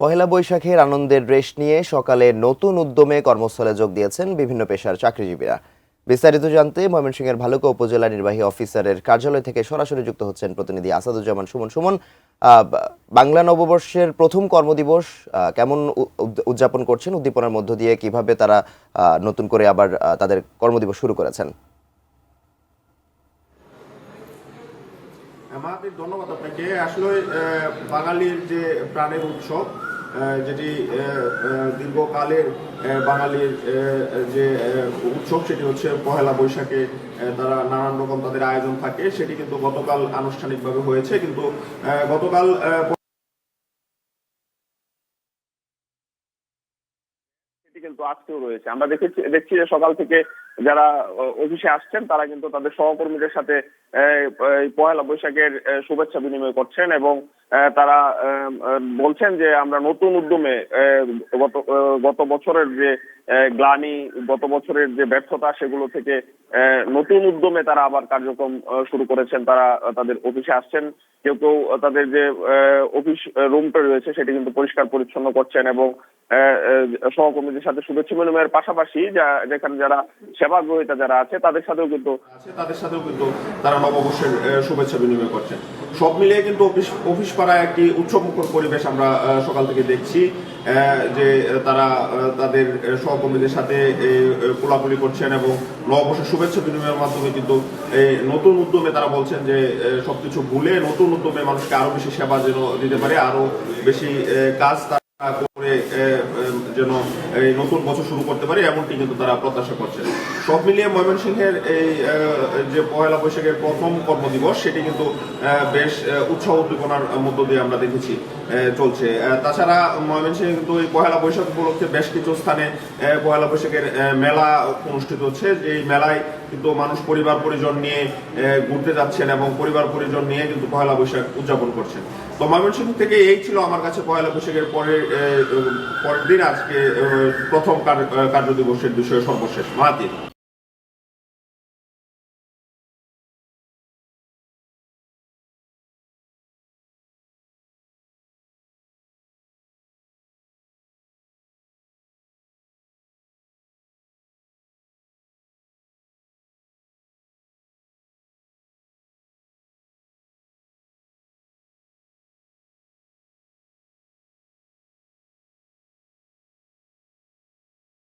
পহেলা বৈশাখের আনন্দের রেশ নিয়ে সকালে নতুন উদ্যমে কর্মস্থলে যোগ দিয়েছেন বিভিন্ন পেশার চাকরিজীবীরা। বিস্তারিত জানতে ময়মনসিংহের ভালুকা উপজেলা নির্বাহী অফিসারের কার্যালয় থেকে সরাসরি যুক্ত হচ্ছেন প্রতিনিধি আসাদুজ্জামান সুমন। সুমন, বাংলা নববর্ষের প্রথম কর্মদিবস কেমন উদযাপন করছেন? উদ্দীপনার মধ্য দিয়ে কিভাবে তারা নতুন করে আবার তাদের কর্মদিবস শুরু করেছেন? আমাদের ধন্যবাদ আপনাকে। আসলে বাঙালির যে প্রাণের উৎসব, যেটি দীর্ঘকালের বাঙালির যে উৎসব, সেটি হচ্ছে পহেলা বৈশাখে তারা নানান রকম তাদের আয়োজন থাকে। সেটি কিন্তু গতকাল আনুষ্ঠানিকভাবে হয়েছে, কিন্তু গতকাল কিন্তু আজকেও রয়েছে। আমরা দেখছি যে সকাল থেকে যারা অফিসে আসছেন তারা কিন্তু তাদের সহকর্মীদের সাথে পয়লা বৈশাখের শুভেচ্ছা বিনিময় করছেন এবং তারা বলছেন যে আমরা নতুন উদ্যমে গত বছরের যে গ্লানি, গত বছরের যে ব্যর্থতা, সেগুলো থেকে নতুন উদ্যমে তারা আবার কার্যক্রম শুরু করেছেন। তারা তাদের অফিসে আসছেন, কেউ কেউ তাদের যে অফিস রুমটা রয়েছে সেটি কিন্তু পরিষ্কার পরিচ্ছন্ন করছেন এবং সহকর্মীদের সাথে শুভেচ্ছা বিনিময়ের পাশাপাশি যেখানে যারা সেবা গ্রহীতা যারা আছে তাদের সাথেও কিন্তু তারা নববর্ষের শুভেচ্ছা বিনিময় করছেন। সব মিলিয়ে কিন্তু অফিস পাড়ায় একটি উৎসবমুখর পরিবেশ আমরা সকাল থেকে দেখছি, যে তারা তাদের সহকর্মীদের সাথে কোলাকুলি করছেন এবং নববর্ষের শুভেচ্ছা বিনিময়ের মাধ্যমে কিন্তু নতুন উদ্যমে তারা বলছেন যে সবকিছু ভুলে নতুন উদ্যমে মানুষকে আরো বেশি সেবা যেন দিতে পারে, আরো বেশি কাজ করে যেন এই নতুন বছর শুরু করতে পারে, এমনটি কিন্তু তারা প্রত্যাশা করছেন। সব মিলিয়ে ময়মনসিংহের এই যে পহেলা বৈশাখের প্রথম কর্মদিবস, সেটি কিন্তু বেশ উৎসাহ উদ্দীপনার মধ্য দিয়ে আমরা দেখেছি চলছে। তাছাড়া ময়মনসিংহে কিন্তু এই পহেলা বৈশাখ উপলক্ষে বেশ কিছু স্থানে পহেলা বৈশাখের মেলা অনুষ্ঠিত হচ্ছে। যে মেলায় কিন্তু মানুষ পরিবার পরিজন নিয়ে ঘুরতে যাচ্ছেন এবং পরিবার পরিজন নিয়ে কিন্তু পহেলা বৈশাখ উদযাপন করছেন। তো ময়মনসিংহ থেকে এই ছিল আমার কাছে পহেলা বৈশাখের পরের দিন আজকে প্রথম কার্যদিবসের বিষয়ে সর্বশেষ। মাহাতি।